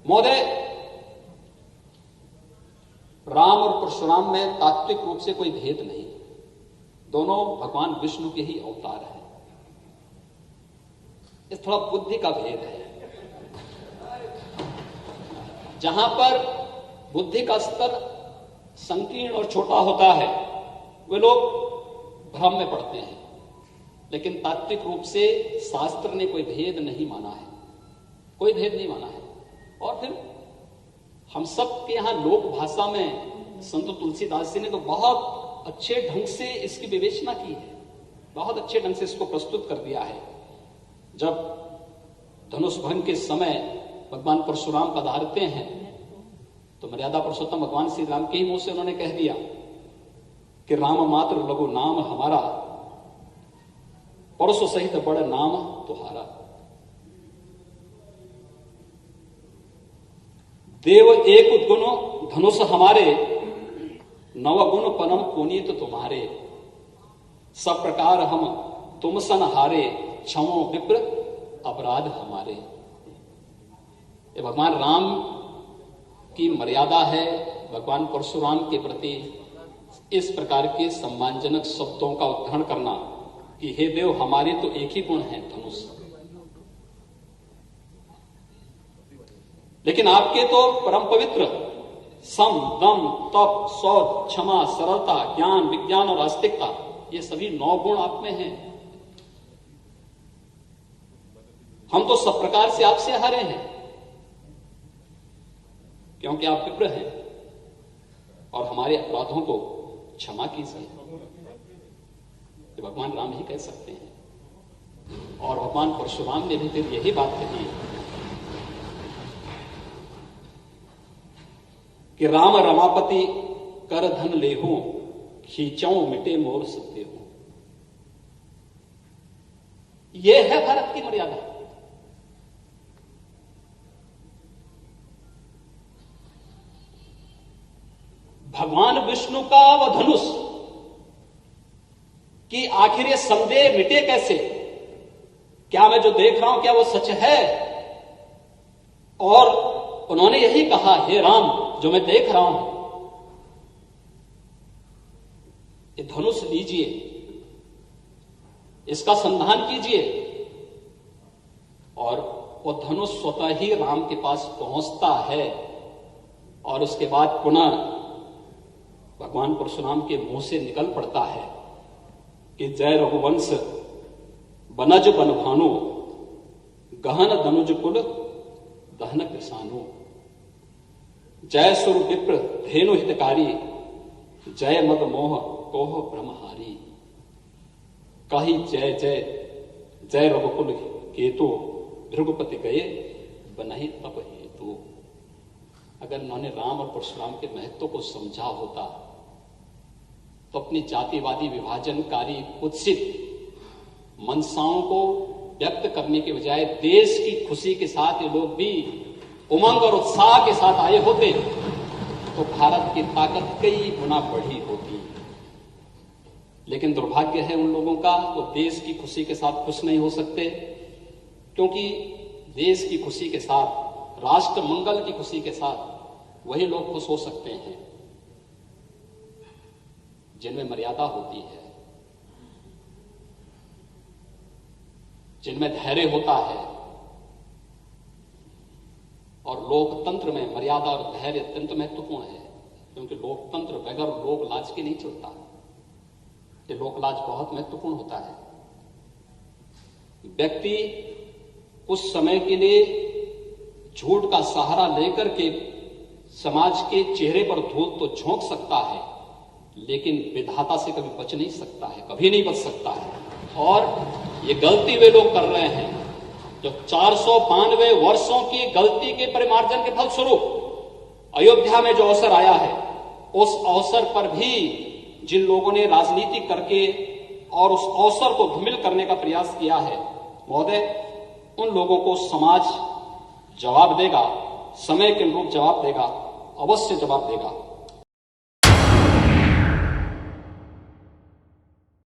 महोदय, राम और परशुराम में तात्विक रूप से कोई भेद नहीं, दोनों भगवान विष्णु के ही अवतार हैं। इस थोड़ा बुद्धि का भेद है। जहां पर बुद्धि का स्तर संकीर्ण और छोटा होता है वे लोग भ्रम में पड़ते हैं, लेकिन तात्विक रूप से शास्त्र ने कोई भेद नहीं माना है, कोई भेद नहीं माना है। और फिर हम सब के यहां लोक भाषा में संत तुलसीदास जी ने तो बहुत अच्छे ढंग से इसकी विवेचना की है, बहुत अच्छे ढंग से इसको प्रस्तुत कर दिया है। जब धनुष भंग के समय भगवान परशुराम पधारते हैं तो मर्यादा पुरुषोत्तम भगवान श्री राम के ही मुंह से उन्होंने कह दिया कि राम मात्र लघु नाम हमारा, परसु सहित बड़ नाम तुम्हारा। देव एक उद्गुण धनुष हमारे, नवगुण पनम पुनीत तुम्हारे। सब प्रकार हम तुम सन हारे, क्षमो विप्र अपराध हमारे। ये भगवान राम की मर्यादा है भगवान परशुराम के प्रति इस प्रकार के सम्मानजनक शब्दों का उच्चारण करना कि हे देव, हमारे तो एक ही गुण है धनुष, लेकिन आपके तो परम पवित्र सम, दम, तप, शौच, क्षमा, सरलता, ज्ञान, विज्ञान और आस्तिकता, ये सभी 9 गुण आप में हैं। हम तो सब प्रकार से आपसे हारे हैं क्योंकि आप विप्र हैं और हमारे अपराधों को क्षमा कीजिए। भगवान राम ही कह सकते हैं। और भगवान परशुराम ने भी फिर यही बात कही कि राम रमापति कर धन लेहूं, खींचऊं मिटे मोर सत्य हूं। यह है भारत की मर्यादा। भगवान विष्णु का वह धनुष कि आखिर ये संदेह मिटे कैसे, क्या मैं जो देख रहा हूं क्या वो सच है। और उन्होंने यही कहा, हे राम, जो मैं देख रहा हूं ये धनुष लीजिए, इसका संधान कीजिए। और वो धनुष स्वतः ही राम के पास पहुंचता है और उसके बाद पुनः भगवान परशुराम के मुंह से निकल पड़ता है कि जय रघुवंश बनज बन भानु, गहन दनुज कुल दहन कृषानु। जय सुर विप्र धेनु हितकारी, जय मद मोह कोह ब्रह्महारी। कही जय जय जय रघुकुल केतु, भृगुपति गए बनहि तप हेतु। अगर उन्होंने राम और परशुराम के महत्व को समझा होता तो अपनी जातिवादी विभाजनकारी कुत्सित मनसाओं को व्यक्त करने के बजाय देश की खुशी के साथ ये लोग भी उमंग और उत्साह के साथ आए होते तो भारत की ताकत कई गुना बढ़ी होती। लेकिन दुर्भाग्य है उन लोगों का, वो देश की खुशी के साथ खुश नहीं हो सकते, क्योंकि देश की खुशी के साथ, राष्ट्र मंगल की खुशी के साथ वही लोग खुश हो सकते हैं जिनमें मर्यादा होती है, जिनमें धैर्य होता है। और लोकतंत्र में मर्यादा और धैर्य अत्यंत महत्वपूर्ण है, क्योंकि लोकतंत्र बगैर लोक लाज के नहीं चलता। ये लोक लाज बहुत महत्वपूर्ण होता है। व्यक्ति कुछ समय के लिए झूठ का सहारा लेकर के समाज के चेहरे पर धूल तो झोंक सकता है, लेकिन विधाता से कभी बच नहीं सकता है, कभी नहीं बच सकता है। और ये गलती वे लोग कर रहे हैं जो 492 वर्षों की गलती के परिमार्जन के फलस्वरूप अयोध्या में जो अवसर आया है, उस अवसर पर भी जिन लोगों ने राजनीति करके और उस अवसर को धूमिल करने का प्रयास किया है, महोदय, उन लोगों को समाज जवाब देगा, समय के अनुरूप जवाब देगा, अवश्य जवाब देगा।